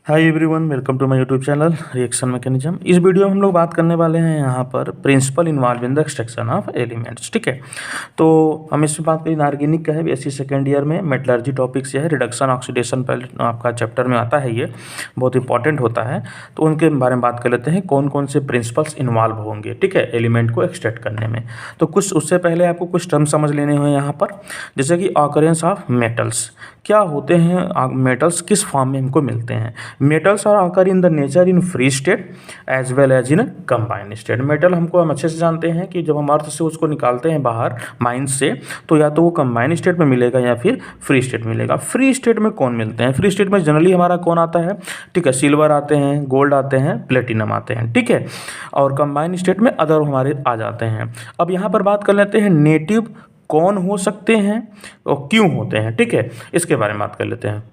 Hi everyone, welcome to my YouTube channel reaction mechanism. इस video में हम लोग बात करने वाले हैं यहाँ पर principle involved in the extraction of elements. ठीक है, तो हम इसमें बात करें इनऑर्गेनिक का है, BSc सेकेंड ईयर में मेटलर्जी टॉपिक से है। रिडक्शन ऑक्सीडेशन पहले आपका चैप्टर में आता है, ये बहुत इंपॉर्टेंट होता है। तो उनके बारे में बात कर लेते हैं, कौन कौन से प्रिंसिपल्स इन्वॉल्व होंगे, ठीक है, एलिमेंट को एक्सट्रैक्ट करने में। तो कुछ उससे पहले आपको कुछ टर्म समझ लेने हैं यहाँ पर, जैसे कि ऑकरेंस ऑफ मेटल्स। क्या होते हैं मेटल्स, किस फॉर्म में हमको मिलते हैं। Metals are occur in the nature in free state as well as in combined state. Metal हमको हम अच्छे से जानते हैं कि जब हम अर्थ से उसको निकालते हैं बाहर माइंस से, तो या तो वो कंबाइंड स्टेट में मिलेगा या फिर फ्री स्टेट में मिलेगा। फ्री स्टेट में कौन मिलते हैं, फ्री स्टेट में जनरली हमारा कौन आता है, ठीक है, सिल्वर आते हैं, गोल्ड आते हैं, प्लेटिनम आते हैं, ठीक है। और कंबाइंड स्टेट में अदर हमारे आ जाते हैं। अब यहाँ पर बात कर लेते हैं नेटिव कौन हो सकते हैं और क्यों होते हैं, ठीक है, इसके बारे में बात कर लेते हैं।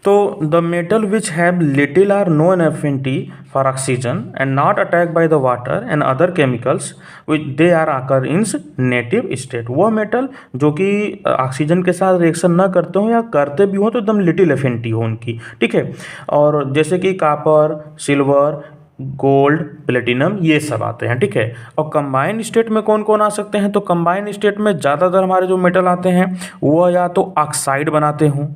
तो the metal which have little or no affinity for oxygen and not attack by the water and other chemicals which they are occur in native state. वह मेटल जो कि ऑक्सीजन के साथ रिएक्शन न करते हो या करते भी हो तो एकदम लिटिल एफिनिटी हो उनकी, ठीक है। और जैसे कि कापर, सिल्वर, गोल्ड, प्लेटिनम, ये सब आते हैं, ठीक है। और कंबाइंड स्टेट में कौन कौन आ सकते हैं, तो कंबाइंड स्टेट में ज़्यादातर हमारे जो मेटल आते हैं वो या तो ऑक्साइड बनाते हों।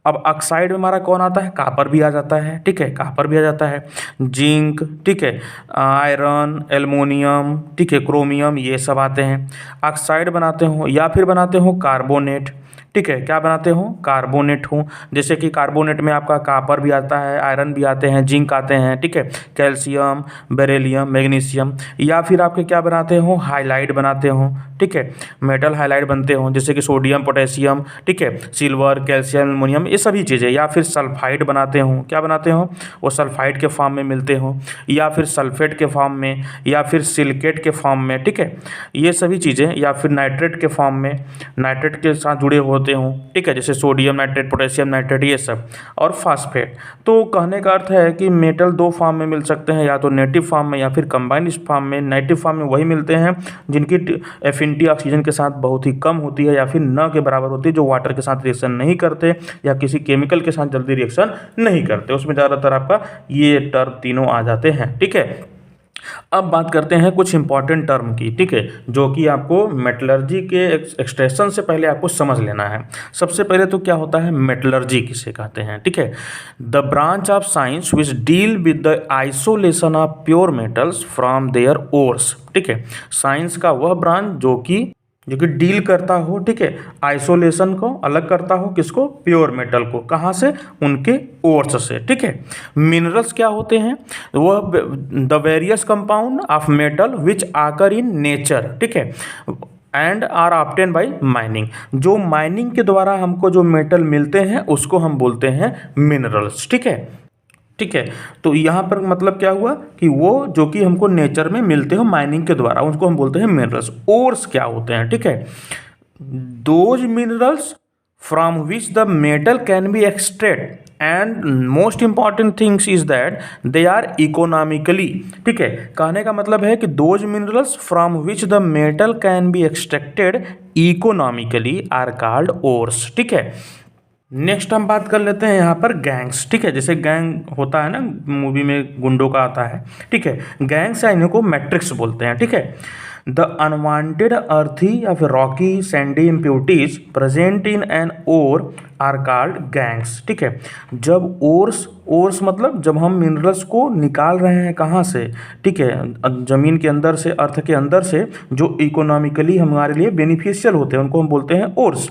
अब ऑक्साइड में हमारा कौन आता है, कापर भी आ जाता है, ठीक है, कापर भी आ जाता है, जिंक, ठीक है, आयरन, एल्युमिनियम, ठीक है, क्रोमियम, ये सब आते हैं। ऑक्साइड बनाते हो या फिर बनाते हो कार्बोनेट, ठीक है, क्या बनाते हो, कार्बोनेट हो। जैसे कि कार्बोनेट में आपका कापर भी आता है, आयरन भी आते हैं, जिंक आते हैं, ठीक है, कैल्शियम, बेरिलियम, मैग्नीशियम। या फिर आपके क्या बनाते हो, हाइलाइड बनाते हो, ठीक है, मेटल हाइलाइड बनते हो, जैसे कि सोडियम, पोटेशियम, ठीक है, सिल्वर, कैल्शियम, एल्युमिनियम, ये सभी चीज़ें। या फिर सल्फाइड बनाते हो, क्या बनाते हो, वो सल्फाइड के फॉर्म में मिलते हो, या फिर सल्फेट के फॉर्म में, या फिर सिलिकेट के फॉर्म में, ठीक है, ये सभी चीज़ें। या फिर नाइट्रेट के फॉर्म में, नाइट्रेट के साथ जुड़े होते हो, ठीक है, जैसे सोडियम नाइट्रेट, पोटेशियम नाइट्रेट, ये सब। और फास्फेट। तो कहने का अर्थ है कि मेटल दो फॉर्म में मिल सकते हैं, या तो नेटिव फॉर्म में या फिर कंबाइंड फॉर्म में। नेटिव फॉर्म में वही मिलते हैं जिनकी एफिनिटी ऑक्सीजन के साथ बहुत ही कम होती है या फिर न के बराबर होती है, जो वाटर के साथ रिएक्शन नहीं करते या किसी केमिकल के साथ जल्दी रिएक्शन नहीं करते, उसमें ज़्यादातर आपका ये टर्म तीनों आ जाते हैं, ठीक है। अब बात करते हैं कुछ इंपॉर्टेंट टर्म की, ठीक है, जो कि आपको मेटलर्जी के एक्सट्रैक्शन से पहले आपको समझ लेना है। सबसे पहले तो क्या होता है, मेटलर्जी किसे कहते हैं, ठीक है, the branch of science which deal with the isolation of pure metals from their ores. ठीक है, साइंस का वह ब्रांच जो कि डील करता हो, ठीक है, आइसोलेशन को अलग करता हो, किसको, प्योर मेटल को, कहाँ से, उनके ओर्स से, ठीक है। मिनरल्स क्या होते हैं, वह the various compound of metal which occur in nature, ठीक है, and are obtain by mining. जो माइनिंग के द्वारा हमको जो मेटल मिलते हैं उसको हम बोलते हैं मिनरल्स, ठीक है, ठीक है। तो यहाँ पर मतलब क्या हुआ कि वो जो कि हमको नेचर में मिलते हो माइनिंग के द्वारा, उसको हम बोलते हैं मिनरल्स। ओर्स क्या होते हैं, ठीक है, those minerals from which the metal can be extract and most important things is that they are economically, ठीक है, कहने का मतलब है कि those minerals from which the metal can be extracted economically are called ores, ठीक है। Next हम बात कर लेते हैं यहाँ पर गैंग्स, ठीक है, जैसे गैंग होता है ना मूवी में गुंडों का आता है, ठीक है, गैंग्स या इनको मैट्रिक्स बोलते हैं, ठीक है। द अनवांटेड अर्थी या फिर rocky sandy impurities present in an ore are called gangues, ठीक है। जब ओर्स मतलब जब हम मिनरल्स को निकाल रहे हैं कहाँ से, ठीक है, ज़मीन के अंदर से, अर्थ के अंदर से, जो इकोनॉमिकली हमारे लिए बेनिफिशियल होते हैं उनको हम बोलते हैं ओर्स।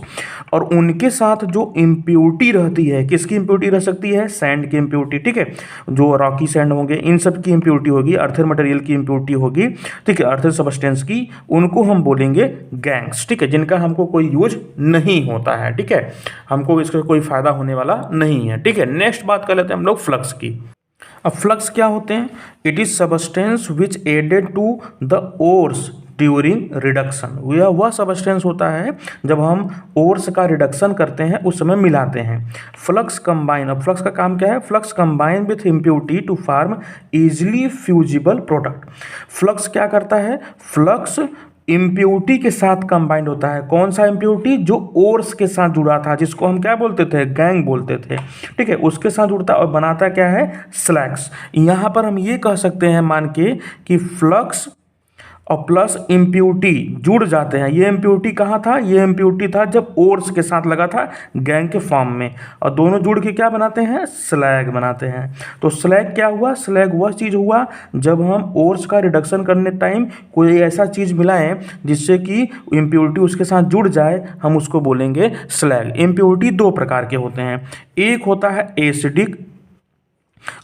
और उनके साथ जो इम्प्योरिटी रहती है, किसकी इम्प्योरिटी रह सकती है, सैंड की इम्प्योरिटी, ठीक है, जो रॉकी सैंड होंगे इन सब की इम्प्योरिटी होगी, अर्थर मटेरियल की इम्प्योरिटी होगी, ठीक है, अर्थर सबस्टेंस की, उनको हम बोलेंगे गैंग्स, ठीक है, जिनका हमको कोई यूज नहीं होता है, ठीक है, हमको इसका कोई फायदा होने वाला नहीं है, ठीक है। नेक्स्ट बात कर लेते हैं हम लोग फ्लक्स की। अब फ्लक्स क्या होते हैं, it is substance which added to the ores during reduction. वह सबस्टेंस होता है जब हम ओर्स का रिडक्शन करते हैं उस समय मिलाते हैं। फ्लक्स कंबाइन, अब फ्लक्स का काम क्या है, flux combine with impurity to form easily fusible product. Flux क्या करता है, फ्लक्स इम्प्योरिटी के साथ कंबाइंड होता है। कौन सा इम्प्योरिटी? जो ओर्स के साथ जुड़ा था, जिसको हम क्या बोलते थे? गैंग बोलते थे, ठीक है, उसके साथ जुड़ता और बनाता क्या है? स्लैग्स। यहाँ पर हम ये कह सकते हैं मान के कि फ्लक्स और प्लस इम्प्योरिटी जुड़ जाते हैं। ये इम्प्योरिटी कहाँ था? ये इम्प्योरिटी था जब ओर्स के साथ लगा था गैंग के फॉर्म में, और दोनों जुड़ के क्या बनाते हैं? स्लैग बनाते हैं। तो स्लैग क्या हुआ? स्लैग वह चीज़ हुआ जब हम ओर्स का रिडक्शन करने टाइम कोई ऐसा चीज़ मिलाएं जिससे कि इम्प्योरिटी उसके साथ जुड़ जाए, हम उसको बोलेंगे स्लैग। इम्प्योरिटी दो प्रकार के होते हैं, एक होता है एसिडिक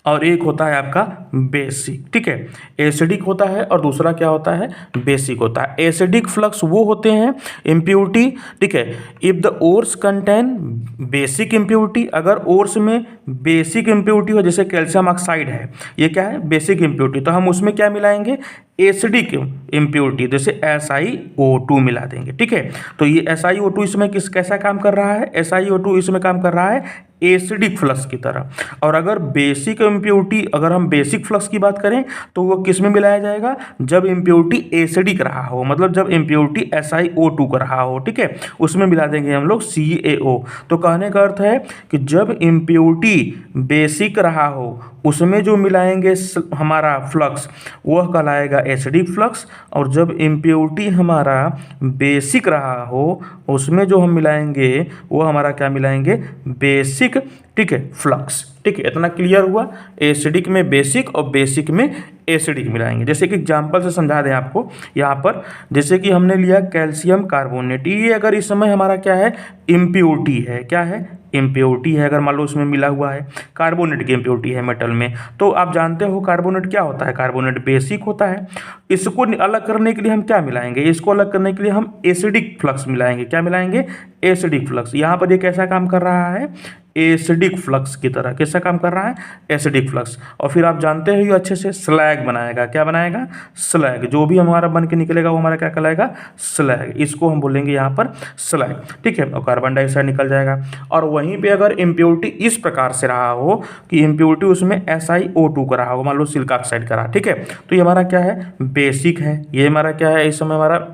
और एक होता है आपका बेसिक, ठीक है। एसिडिक होता है और दूसरा क्या होता है? बेसिक होता है। एसिडिक फ्लक्स वो होते हैं इम्प्योरिटी, ठीक है, if the ores contain basic impurity, अगर ओर्स में बेसिक इम्प्योरिटी हो, जैसे कैल्शियम ऑक्साइड है, ये क्या है? बेसिक इम्प्योरिटी, तो हम उसमें क्या मिलाएंगे? एसिडिक इम्प्योरिटी, जैसे SiO2 मिला देंगे, ठीक है। तो ये SiO2 इसमें कैसा काम कर रहा है? SiO2 इसमें काम कर रहा है एसिडिक फ्लक्स की तरह। और अगर बेसिक इम्प्योरिटी, अगर हम बेसिक फ्लक्स की बात करें तो वो किस में मिलाया जाएगा? जब इम्प्योरिटी एसिडिक रहा हो, मतलब जब इम्प्योरिटी SiO2 का रहा हो, ठीक है, उसमें मिला देंगे हम लोग CaO। तो कहने का अर्थ है कि जब इम्प्योरिटी बेसिक रहा हो उसमें जो मिलाएंगे हमारा फ्लक्स वह कहलाएगा एसिडिक फ्लक्स, और जब इम्प्योरिटी हमारा बेसिक रहा हो उसमें जो हम मिलाएंगे वो हमारा क्या मिलाएंगे? बेसिक, ठीक है, फ्लक्स, ठीक है। इतना क्लियर हुआ? एसिडिक में बेसिक और बेसिक में एसिडिक मिलाएंगे। जैसे कि एग्जांपल से समझा दें आपको यहाँ पर, जैसे कि हमने लिया कैल्शियम कार्बोनेट, ये अगर इस समय हमारा क्या है? इम्प्योरिटी है। क्या है? इम्प्योरिटी है। अगर मान लो उसमें मिला हुआ है कार्बोनेट की इम्प्योरिटी है मेटल में, तो आप जानते हो कार्बोनेट क्या होता है? कार्बोनेट बेसिक होता है। इसको अलग करने के लिए हम क्या मिलाएंगे? इसको अलग करने के लिए हम एसिडिक फ्लक्स मिलाएंगे। क्या मिलाएंगे? Acidic flux. यहाँ पर ये कैसा काम कर रहा है? एसिडिक फ्लक्स की तरह। कैसा काम कर रहा है? Acidic flux. और फिर आप जानते हो ये अच्छे से स्लैग बनाएगा। क्या बनाएगा? स्लैग। जो भी हमारा बन के निकलेगा वो हमारा क्या कहलाएगा? स्लैग। इसको हम बोलेंगे यहाँ पर स्लैग, ठीक है। और कार्बन डाइऑक्साइड निकल जाएगा। और वहीं पे अगर इम्प्योरिटी इस प्रकार से रहा हो कि इम्प्योरिटी उसमें SiO2 का रहा हो, मान लो सिलिका ऑक्साइड का रहा, ठीक है, तो ये हमारा क्या है? बेसिक है। ये हमारा क्या है? इस समय हमारा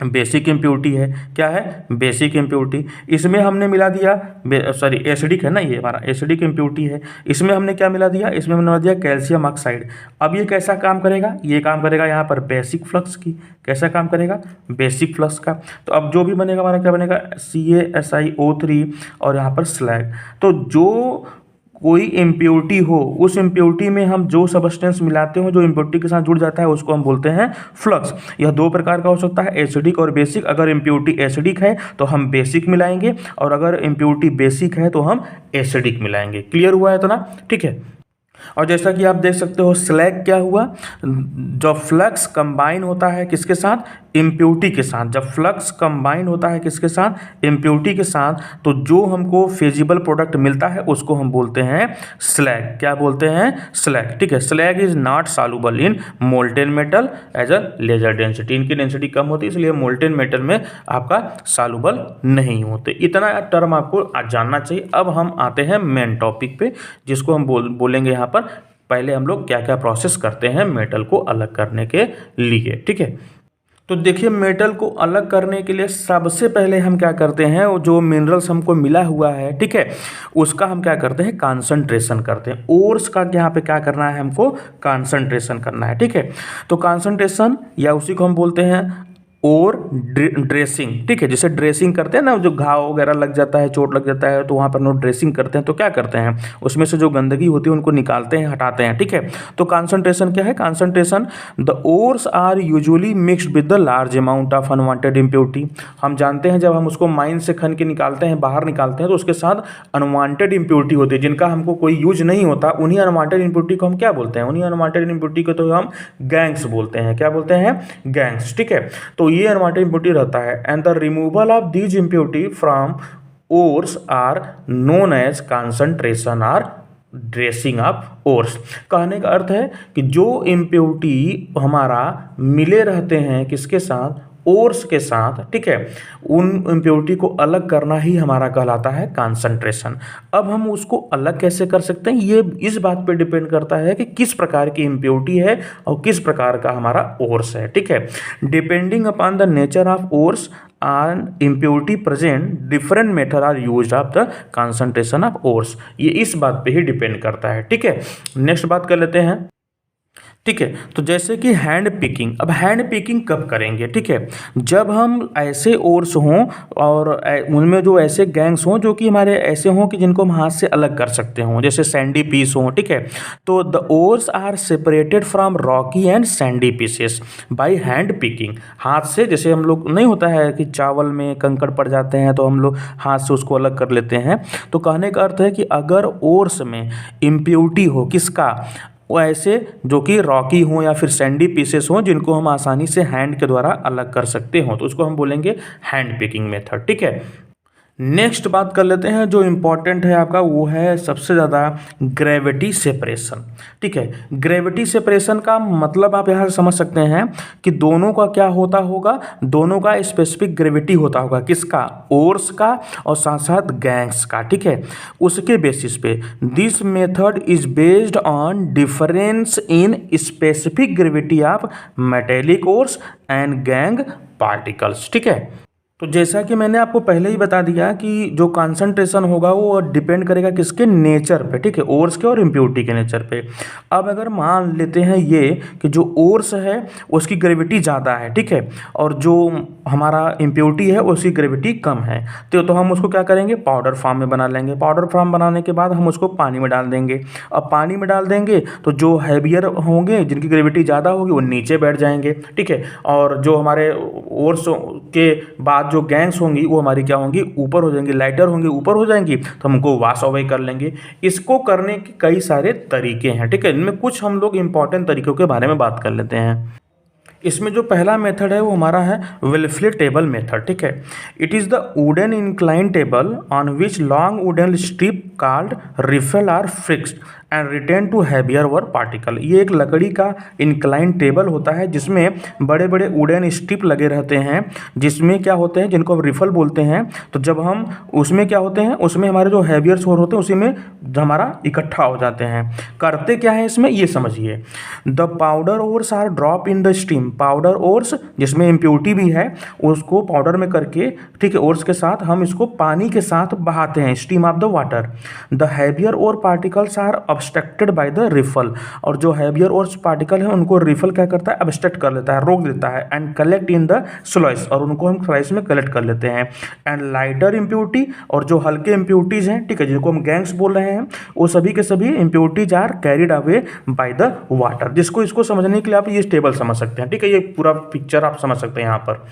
बेसिक इम्प्योरिटी है। क्या है? Basic impurity. इसमें हमने मिला दिया, सॉरी एसिडिक है ना, ये हमारा एसिडिक इम्प्योरिटी है। इसमें हमने क्या मिला दिया? इसमें हमने मिला दिया कैल्शियम ऑक्साइड। अब ये कैसा काम करेगा? ये काम करेगा यहाँ पर बेसिक फ्लक्स की। कैसा काम करेगा? बेसिक फ्लक्स का। तो अब जो भी बनेगा हमारा क्या बनेगा? CaSiO3 और यहाँ पर स्लैग। तो जो कोई इम्प्योरिटी हो, उस इम्प्योरिटी में हम जो सब्सटेंस मिलाते हो, जो इम्प्योरिटी के साथ जुड़ जाता है, उसको हम बोलते हैं फ्लक्स। यह दो प्रकार का हो सकता है, एसिडिक और बेसिक। अगर इम्प्योरिटी एसिडिक है तो हम बेसिक मिलाएंगे, और अगर इम्प्योरिटी बेसिक है तो हम एसिडिक मिलाएंगे। क्लियर हुआ है तो ना? ठीक है। और जैसा कि आप देख सकते हो स्लैग क्या हुआ? जब फ्लक्स कंबाइन होता है किसके साथ? इम्प्योरिटी के साथ। जब फ्लक्स कंबाइन होता है किसके साथ? इम्प्योरिटी के साथ, तो जो हमको फिजिबल प्रोडक्ट मिलता है उसको हम बोलते हैं स्लैग। क्या बोलते हैं? स्लैग, ठीक है। Slag is not soluble in molten metal as a lesser density. इनकी डेंसिटी कम होती है, इसलिए मोल्टेन मेटल में आपका सॉल्युबल नहीं होते। इतना टर्म आपको जानना चाहिए। अब हम आते हैं मेन टॉपिक पे, जिसको हम बोलेंगे यहाँ पर पहले हम लोग क्या क्या प्रोसेस करते हैं मेटल को अलग करने के लिए, ठीक है। तो देखिए मेटल को अलग करने के लिए सबसे पहले हम क्या करते हैं, वो जो मिनरल्स हमको मिला हुआ है, ठीक है, उसका हम क्या करते हैं? कंसंट्रेशन करते हैं। ओर्स का यहाँ पे क्या करना है? हमको कंसंट्रेशन करना है, ठीक है। तो कंसंट्रेशन या उसी को हम बोलते हैं और ड्रेसिंग, ठीक है। जैसे ड्रेसिंग करते हैं ना, जो घाव वगैरह लग जाता है, चोट लग जाता है, तो वहाँ पर लोग ड्रेसिंग करते हैं। तो क्या करते हैं? उसमें से जो गंदगी होती है उनको निकालते हैं, हटाते हैं, ठीक है। तो कंसंट्रेशन क्या है? Concentration, the ores are usually mixed with the large amount of unwanted impurity. हम जानते हैं जब हम उसको माइन से खन के निकालते हैं, बाहर निकालते हैं, तो उसके साथ अनवांटेड इम्प्योरिटी होती है जिनका हमको कोई यूज नहीं होता। उन्हीं अनवांटेड इम्प्योरिटी को हम क्या बोलते हैं? उन्हीं अनवांटेड इम्प्योरिटी को तो हम गैंग्स बोलते हैं। क्या बोलते हैं? गैंग्स, ठीक है। तो ये अनवांटेड इम्प्योरिटी रहता है, and the removal of these impurity from ores are known as concentration or dressing of ores. कहने का अर्थ है कि जो इम्प्योरिटी हमारा मिले रहते हैं किसके साथ? ओर्स के साथ, ठीक है, उन इम्प्योरिटी को अलग करना ही हमारा कहलाता है कंसंट्रेशन। अब हम उसको अलग कैसे कर सकते हैं, ये इस बात पे डिपेंड करता है कि किस प्रकार की इम्प्योरिटी है और किस प्रकार का हमारा ओर्स है, ठीक है। Depending upon the nature of ores and impurity present, different method are used of the concentration of ores। ये इस बात पे ही डिपेंड करता है, ठीक है। नेक्स्ट बात कर लेते हैं, ठीक है। तो जैसे कि हैंड पिकिंग, अब हैंड पिकिंग कब करेंगे, ठीक है, जब हम ऐसे ओर्स हों और उनमें जो ऐसे गैंग्स हों जो कि हमारे ऐसे हों कि जिनको हम हाथ से अलग कर सकते हों, जैसे सैंडी पीस हों, ठीक है। तो the ores are separated from rocky and sandy pieces by hand picking. हाथ से, जैसे हम लोग नहीं होता है कि चावल में कंकड़ पड़ जाते हैं तो हम लोग हाथ से उसको अलग कर लेते हैं। तो कहने का अर्थ है कि अगर ओर्स में इम्प्योरिटी हो किसका, वो ऐसे जो कि रॉकी हों या फिर सैंडी पीसेस हों जिनको हम आसानी से हैंड के द्वारा अलग कर सकते हों, तो उसको हम बोलेंगे हैंड पिकिंग मेथड, ठीक है। नेक्स्ट बात कर लेते हैं जो इम्पॉर्टेंट है आपका, वो है सबसे ज़्यादा ग्रेविटी सेपरेशन, ठीक है। ग्रेविटी सेपरेशन का मतलब आप यहाँ समझ सकते हैं कि दोनों का क्या होता होगा, दोनों का स्पेसिफिक ग्रेविटी होता होगा, किसका, ओर्स का और साथ साथ गैंग्स का, ठीक है। उसके बेसिस पे this method is based on difference in specific gravity of metallic ores and gang particles, ठीक है। तो जैसा कि मैंने आपको पहले ही बता दिया कि जो कंसंट्रेशन होगा वो डिपेंड करेगा किसके, नेचर पे, ठीक है, ओर्स के और इम्प्योरिटी के नेचर पे। अब अगर मान लेते हैं ये कि जो ओर्स है उसकी ग्रेविटी ज़्यादा है, ठीक है, और जो हमारा इम्प्योरिटी है उसकी ग्रेविटी कम है, तो हम उसको क्या करेंगे, पाउडर फॉर्म में बना लेंगे। पाउडर फॉर्म बनाने के बाद हम उसको पानी में डाल देंगे। अब पानी में डाल देंगे तो जो हैवियर होंगे, जिनकी ग्रेविटी ज़्यादा होगी, वो नीचे बैठ जाएंगे, ठीक है, और जो हमारे ओर्स के बाद जो गैंग्स होंगी वो हमारी क्या होंगी, ऊपर हो जाएंगी, लाइटर होंगी, ऊपर हो जाएंगी, तो हम उनको वॉश अवे कर लेंगे। इसको करने के कई सारे तरीके हैं, ठीक है, इनमें कुछ हम लोग इंपॉर्टेंट तरीकों के बारे में बात कर लेते हैं। इसमें जो पहला मेथड है वो हमारा है विल्फ्ले टेबल मेथड, ठीक है। It is the wooden incline table on which long wooden strip called riffle are fixed and retain to heavier ore particle. ये एक लकड़ी का इंक्लाइन टेबल होता है जिसमें बड़े बड़े वुडन स्ट्रिप लगे रहते हैं, जिसमें क्या होते हैं, जिनको हम रिफल बोलते हैं। तो जब हम उसमें क्या होते हैं, उसमें हमारे जो हैवियर सोर होते हैं उसी में हमारा इकट्ठा हो जाते हैं। करते क्या है इसमें, ये समझिए। The powder ores are drop in the steam. Powder ores जिसमें इम्प्योरिटी भी है उसको पाउडर में करके, ठीक है, ओर्स के साथ हम इसको पानी के साथ बहाते हैं, steam of the water. The heavier ore particles are obstructed by the riffle. और जो हैवियर ओर्स पार्टिकल है उनको रिफल क्या करता है, ऑब्स्ट्रक्ट कर लेता है, रोक देता है। एंड कलेक्ट इन द स्लॉइस, और उनको हम स्लॉइस में कलेक्ट कर लेते हैं। एंड लाइटर इम्प्योरिटी, और जो हल्के इम्प्योरिटीज हैं, ठीक है, जिनको हम गैंग्स बोल रहे हैं, वो सभी के सभी impurities are carried away by the water. जिसको इसको समझने के लिए आप ये टेबल समझ सकते हैं, ठीक है, ये पूरा पिक्चर आप समझ सकते हैं यहाँ पर।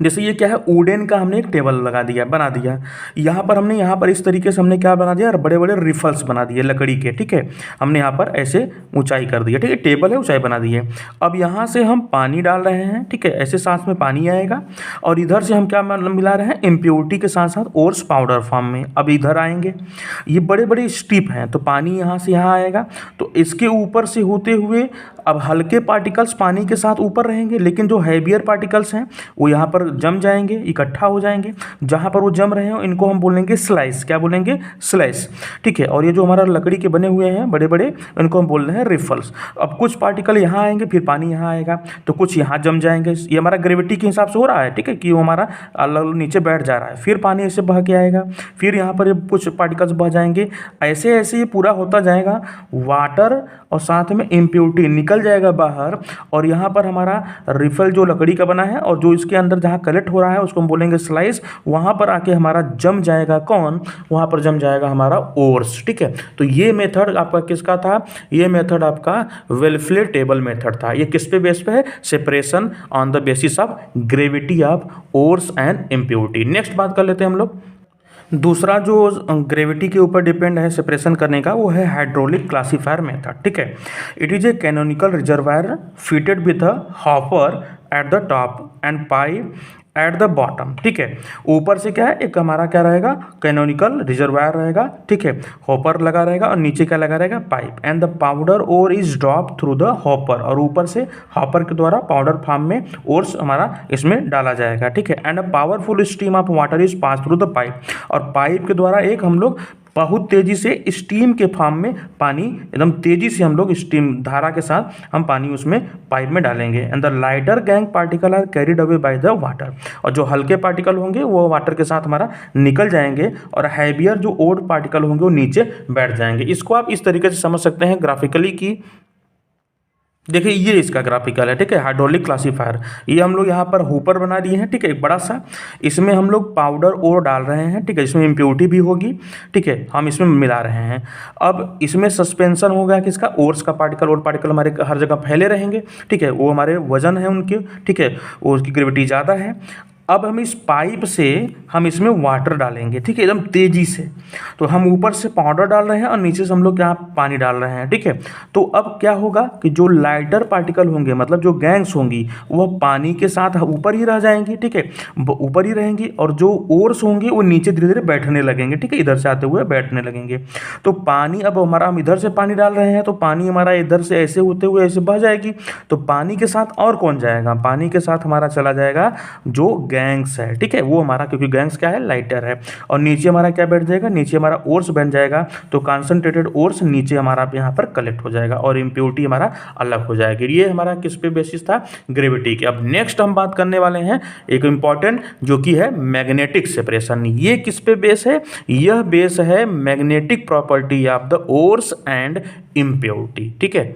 जैसे ये क्या है, वुडन का हमने एक टेबल लगा दिया, बना दिया। यहाँ पर हमने यहाँ पर इस तरीके से हमने क्या बना दिया, बड़े बड़े रिफल्स बना दिए लकड़ी के, ठीक है। हमने यहाँ पर ऐसे ऊंचाई कर दिया, ठीक है, टेबल है, ऊंचाई बना दी है। अब यहाँ से हम पानी डाल रहे हैं, ठीक है, ऐसे सांस में पानी आएगा, और इधर से हम क्या मिला रहे हैं, इम्प्योरिटी के साथ साथ ओर्स पाउडर फॉर्म में। अब इधर आएंगे, ये बड़े बड़े स्ट्रिप हैं, तो पानी यहाँ से यहाँ आएगा, तो इसके ऊपर से होते हुए अब हल्के पार्टिकल्स पानी के साथ ऊपर रहेंगे, लेकिन जो हैवियर पार्टिकल्स हैं वो यहाँ पर जम जाएंगे, इकट्ठा हो जाएंगे। जहाँ पर वो जम रहे हो इनको हम बोलेंगे स्लाइस, क्या बोलेंगे, स्लाइस, ठीक है। और ये जो हमारा लकड़ी के बने हुए हैं बड़े बड़े, इनको हम बोल रहे हैं रिफल्स। अब कुछ पार्टिकल यहाँ आएंगे, फिर पानी यहाँ आएगा, तो कुछ यहाँ जम जाएंगे। ये हमारा ग्रेविटी के हिसाब से हो रहा है, ठीक है, कि वो हमारा अलग नीचे बैठ जा रहा है। फिर पानी ऐसे बह के आएगा, फिर यहाँ पर कुछ पार्टिकल्स बह जाएंगे, ऐसे ऐसे ये पूरा होता जाएगा। वाटर और साथ में इम्प्योरिटी निकल जाएगा बाहर, और यहाँ पर हमारा रिफल जो लकड़ी का बना है और जो इसके अंदर जहाँ कलेक्ट हो रहा है उसको हम बोलेंगे स्लाइस। वहाँ पर आके हमारा जम जाएगा कौन, वहाँ पर जम जाएगा हमारा ओर्स, ठीक है। तो ये मेथड आपका किसका था, ये मेथड आपका विल्फ्ले टेबल मेथड था। ये किस पे बेस पे है, separation on the basis of gravity of ores and impurity. Next बात कर लेते हैं हम लोग। दूसरा जो ग्रेविटी के ऊपर डिपेंड है सेपरेशन करने का, वो है हाइड्रोलिक क्लासीफायर मेथड, ठीक है। It is a canonical reservoir fitted with a hopper at the top and pipe at the bottom, ठीक है। ऊपर से क्या है, एक हमारा क्या रहेगा, कैनोनिकल रिजर्वायर रहेगा, ठीक है, हॉपर लगा रहेगा, और नीचे क्या लगा रहेगा, pipe. And the powder ore is drop through the hopper, और ऊपर से हॉपर के द्वारा पाउडर फॉर्म में ओर्स हमारा इसमें डाला जाएगा, ठीक है। And a powerful stream of water is pass through the pipe, और पाइप के द्वारा एक हम लोग बहुत तेजी से स्टीम के फॉर्म में पानी, एकदम तेजी से हम लोग स्टीम धारा के साथ हम पानी उसमें पाइप में डालेंगे। And the lighter gangue particle are carried away by the water, और जो हल्के पार्टिकल होंगे वो वाटर के साथ हमारा निकल जाएंगे, और हैवियर जो ओड पार्टिकल होंगे वो नीचे बैठ जाएंगे। इसको आप इस तरीके से समझ सकते हैं ग्राफिकली कि देखिए ये इसका ग्राफिकल है, ठीक है, हाइड्रोलिक क्लासीफायर। ये हम लोग यहाँ पर हुपर बना दिए हैं, ठीक है, एक बड़ा सा। इसमें हम लोग पाउडर और डाल रहे हैं, ठीक है, इसमें इम्प्योरिटी भी होगी, ठीक है, हम इसमें मिला रहे हैं। अब इसमें सस्पेंशन हो गया किसका, ओर्स का पार्टिकल। और पार्टिकल हमारे हर जगह फैले रहेंगे, ठीक है, वो हमारे वजन है उनके, ठीक है, वो उसकी ग्रेविटी ज़्यादा है। अब हम इस पाइप से हम इसमें वाटर डालेंगे, ठीक है, एकदम तेज़ी से। तो हम ऊपर से पाउडर डाल रहे हैं और नीचे से हम लोग यहाँ पानी डाल रहे हैं, ठीक है। तो अब क्या होगा कि जो लाइटर पार्टिकल होंगे, मतलब जो गैंग्स होंगी, वह पानी के साथ ऊपर ही रह जाएंगी, ठीक है, ऊपर ही रहेंगी, और जो ओर्स होंगे वो नीचे धीरे धीरे बैठने लगेंगे, ठीक है, इधर से आते हुए बैठने लगेंगे। तो पानी अब हमारा, हम इधर से पानी डाल रहे हैं तो पानी हमारा इधर से ऐसे होते हुए ऐसे बह जाएगी। तो पानी के साथ और कौन जाएगा, पानी के साथ हमारा चला जाएगा जो गैंग्स है, ठीक है, वो हमारा, क्योंकि गैंग्स क्या है, लाइटर है। और नीचे हमारा क्या बैठ जाएगा, नीचे हमारा ओर्स बन जाएगा। तो कॉन्सेंट्रेटेड ओर्स नीचे हमारा यहाँ पर कलेक्ट हो जाएगा, और इम्प्योरिटी हमारा अलग हो जाएगी। ये हमारा किस पे बेसिस था, ग्रेविटी के। अब नेक्स्ट हम बात करने वाले हैं एक इंपॉर्टेंट, जो कि है मैग्नेटिक सेपरेशन। ये किस पे बेस है, यह बेस है magnetic property of the ores and impurity, ठीक है।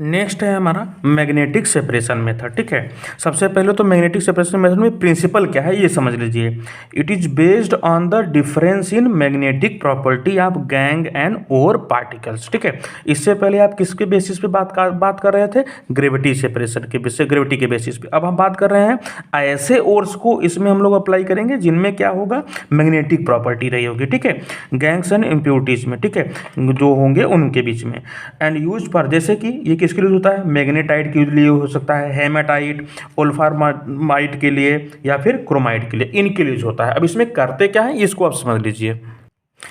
नेक्स्ट है हमारा मैग्नेटिक सेपरेशन मेथड, ठीक है। सबसे पहले तो मैग्नेटिक सेपरेशन मेथड में प्रिंसिपल क्या है ये समझ लीजिए। It is based on the difference in magnetic property of gangue and ore particles, ठीक है। इससे पहले आप किसके बेसिस पे बात कर रहे थे, ग्रेविटी सेपरेशन के बेसिस, ग्रेविटी के बेसिस पे। अब हम बात कर रहे हैं ऐसे ओर्स को, इसमें हम लोग अप्लाई करेंगे जिनमें क्या होगा, मैग्नेटिक प्रॉपर्टी रही होगी, ठीक है, गैंग्स एंड इम्प्योरिटीज में, ठीक है, जो होंगे उनके बीच में। एंड यूज फॉर, जैसे कि ये किसके लिए होता है, मैग्नेटाइट के लिए हो सकता है, हेमाटाइट, वोल्फ्रामाइट के लिए, या फिर क्रोमाइट के लिए, इनके लिए होता है। अब इसमें करते क्या है इसको आप समझ लीजिए।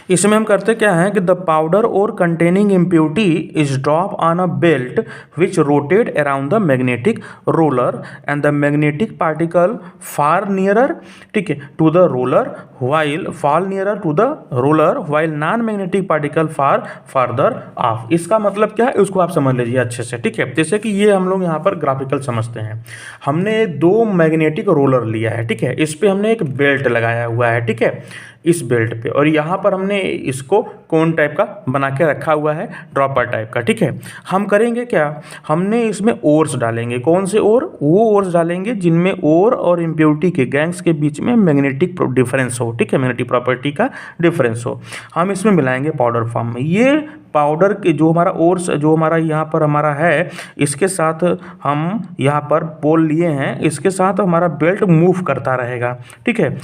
इसमें हम करते क्या हैं कि the powder ore containing impurity is drop on a belt which rotate around the magnetic roller, and the magnetic particle fall nearer, ठीक है, to the roller while fall nearer to the roller while non magnetic particle far further off। इसका मतलब क्या है उसको आप समझ लीजिए अच्छे से, ठीक है। जैसे कि ये हम लोग यहाँ पर ग्राफिकल समझते हैं। हमने दो मैग्नेटिक रोलर लिया है, ठीक है, इस पे हमने एक बेल्ट लगाया हुआ है, ठीक है, इस बेल्ट पे, और यहाँ पर हमने इसको कोन टाइप का बना के रखा हुआ है, ड्रॉपर टाइप का, ठीक है। हम करेंगे क्या, हमने इसमें ओर्स डालेंगे। कौन से ओर, वो ओर्स डालेंगे जिनमें ओर और इम्प्योरिटी के गैंग्स के बीच में मैग्नेटिक डिफरेंस हो, ठीक है, मैग्नेटिक प्रॉपर्टी का डिफरेंस हो। हम इसमें मिलाएंगे पाउडर फॉर्म में। ये पाउडर के जो हमारा ओर्स, जो हमारा यहाँ पर हमारा है, इसके साथ हम यहाँ पर पोल लिए हैं, इसके साथ हमारा बेल्ट मूव करता रहेगा, ठीक है,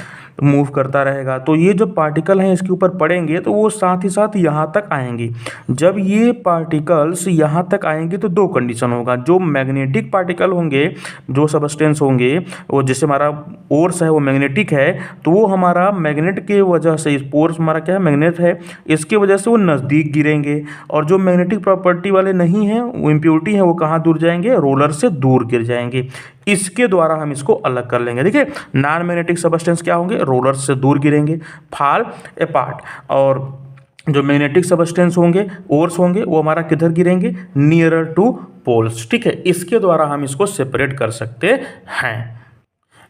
मूव करता रहेगा। तो ये जो पार्टिकल हैं इसके ऊपर पड़ेंगे तो वो साथ ही साथ यहाँ तक आएंगी। जब ये पार्टिकल्स यहाँ तक आएंगे तो दो कंडीशन होगा। जो मैग्नेटिक पार्टिकल होंगे, जो सबस्टेंस होंगे, वो जैसे हमारा ओर्स है वो मैग्नेटिक है, तो वो हमारा मैग्नेट के वजह से, इस पोर्स हमारा क्या है, मैग्नेट है, इसकी वजह से वो नज़दीक गिरेंगे। और जो मैग्नेटिक प्रॉपर्टी वाले नहीं हैं, वो इम्प्योरिटी है, वो कहाँ दूर जाएंगे, रोलर से दूर गिर जाएंगे। इसके द्वारा हम इसको अलग कर लेंगे। देखिए, नॉन मैग्नेटिक सबस्टेंस क्या होंगे, रोलर से दूर गिरेंगे, फॉल अपार्ट। और जो मैग्नेटिक सबस्टेंस होंगे, ओर्स होंगे, वो हमारा किधर गिरेंगे, नियरर टू पोल्स, ठीक है। इसके द्वारा हम इसको सेपरेट कर सकते हैं।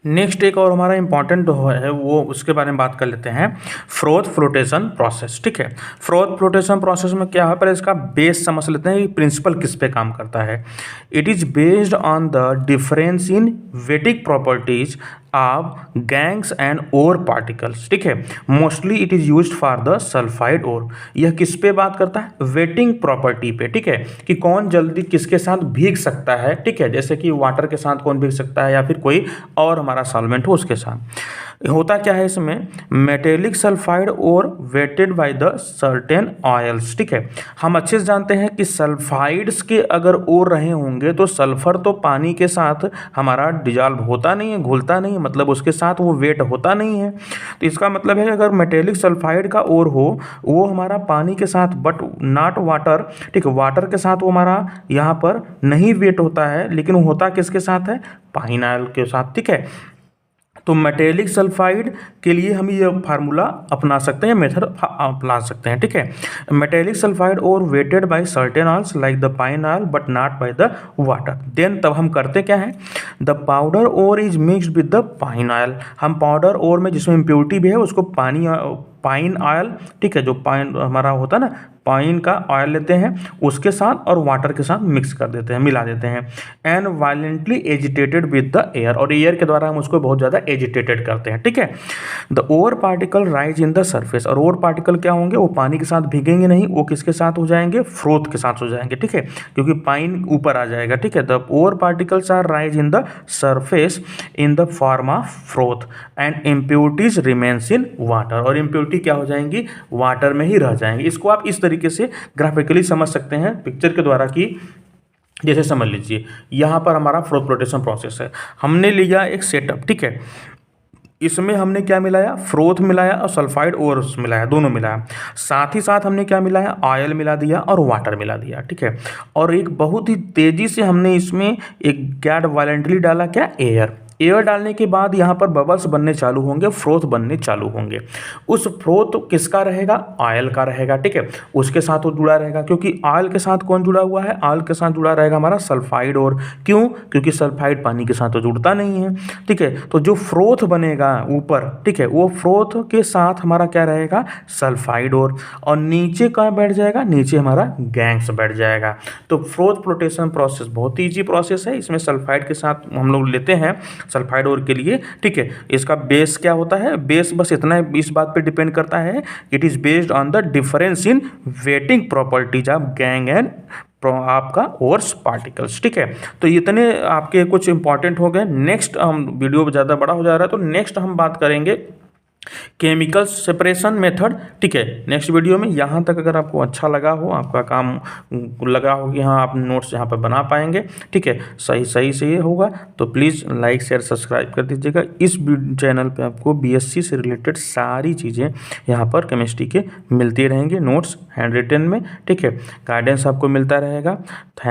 नेक्स्ट एक और हमारा इंपॉर्टेंट है वो, उसके बारे में बात कर लेते हैं, फ्रोथ फ्लोटेशन प्रोसेस, ठीक है। फ्रोथ फ्लोटेशन प्रोसेस में क्या है, पहले इसका बेस समझ लेते हैं, प्रिंसिपल किस पे काम करता है। It is based on the difference in wetting properties of gangue and ore particles, ठीक है। Mostly it is used for the sulphide ore. यह किस पे बात करता है, वेटिंग प्रॉपर्टी पे, ठीक है, कि कौन जल्दी किसके साथ भीग सकता है, ठीक है, जैसे कि वाटर के साथ कौन भीग सकता है, या फिर कोई और हमारा सॉल्वेंट हो उसके साथ। होता क्या है इसमें, metallic sulphide ore wetted by the certain oils, ठीक है। हम अच्छे से जानते हैं कि सल्फाइड्स के अगर ओर रहे होंगे तो सल्फर तो पानी के साथ हमारा डिजॉल्व होता नहीं है, घुलता नहीं, मतलब उसके साथ वो वेट होता नहीं है। तो इसका मतलब है कि अगर मेटेलिक सल्फाइड का ओर हो, वो हमारा पानी के साथ बट नॉट वाटर, ठीक है, वाटर के साथ वो हमारा यहाँ पर नहीं वेट होता है, लेकिन वो होता किसके साथ है, पाइन ऑयल के साथ, ठीक है। तो मेटेलिक सल्फाइड के लिए हम ये फार्मूला अपना सकते हैं, मेथड अपना सकते हैं, ठीक है। Metallic sulphide ore wetted by certain oils like the pine oil but not by the water. Then तब हम करते क्या है, the powder ore is mixed with the pine oil. हम पाउडर और में जिसमें इम्प्योरिटी भी है उसको पाइन ऑयल, ठीक है, जो पाइन हमारा होता है ना, पाइन का ऑयल लेते हैं उसके साथ और वाटर के साथ मिक्स कर देते हैं, मिला देते हैं। And violently agitated with the air, और एयर के द्वारा हम उसको बहुत ज़्यादा एजिटेटेड करते हैं, ठीक है। The ore particle rise in the surface, और ओर पार्टिकल क्या होंगे, वो पानी के साथ भीगेंगे नहीं, वो किसके साथ हो जाएंगे, फ्रोथ के साथ हो जाएंगे, ठीक है, क्योंकि पाइन ऊपर आ जाएगा, ठीक है। The ore particles are rise in the surface in the form of froth and impurities remains in water, और इम्प्योरिटी क्या हो जाएंगी, वाटर में ही रह जाएंगी। इसको आप इस तरीके से ग्राफिकली समझ सकते हैं पिक्चर के द्वारा कि जैसे समझ लीजिए यहाँ पर हमारा फ्रोथ फ्लोटेशन प्रोसेस है, हमने लिया एक सेटअप, ठीक है, इसमें हमने क्या मिलाया, फ्रोथ मिलाया और सल्फाइड ओर्स मिलाया, दोनों मिलाया, साथ ही साथ हमने क्या मिलाया, ऑयल मिला दिया और वाटर मिला दिया, ठीक है। और एक बहुत ही तेज़ी से हमने इसमें एक गैड वायलेंटली डाला, क्या, एयर। एयर डालने के बाद यहाँ पर बबल्स बनने चालू होंगे, फ्रोथ बनने चालू होंगे। उस फ्रोथ किसका रहेगा, ऑयल का रहेगा, ठीक है, उसके साथ वो जुड़ा रहेगा, क्योंकि ऑयल के साथ कौन जुड़ा हुआ है, ऑयल के साथ जुड़ा रहेगा हमारा सल्फाइड और, क्यों, क्योंकि सल्फाइड पानी के साथ तो जुड़ता नहीं है, ठीक है। तो जो फ्रोथ बनेगा ऊपर, ठीक है, वो फ्रोथ के साथ हमारा क्या रहेगा, सल्फाइड और नीचे कहाँ बैठ जाएगा, नीचे हमारा गैंग्स बैठ जाएगा। तो फ्रोथ फ्लोटेशन प्रोसेस बहुत ईजी प्रोसेस है, इसमें सल्फाइड के साथ हम लोग लेते हैं सल्फाइड ओर के लिए, ठीक है। इसका बेस क्या होता है, बेस बस इतना इस बात पे डिपेंड करता है, it is based on the difference in waiting properties of gangue and आपका ओर्स पार्टिकल्स, ठीक है। तो इतने आपके कुछ इंपॉर्टेंट हो गए। नेक्स्ट हम वीडियो ज़्यादा बड़ा हो जा रहा है, तो नेक्स्ट हम बात करेंगे केमिकल सेपरेशन मेथड, ठीक है, नेक्स्ट वीडियो में। यहाँ तक अगर आपको अच्छा लगा हो, आपका काम लगा हो कि हाँ आप नोट्स यहाँ पर बना पाएंगे, ठीक है, सही से ये होगा, तो प्लीज़ लाइक शेयर सब्सक्राइब कर दीजिएगा। इस चैनल पे आपको बीएससी से रिलेटेड सारी चीज़ें यहाँ पर केमिस्ट्री के मिलती रहेंगे, नोट्स हैंड रिटन में, ठीक है, गाइडेंस आपको मिलता रहेगा।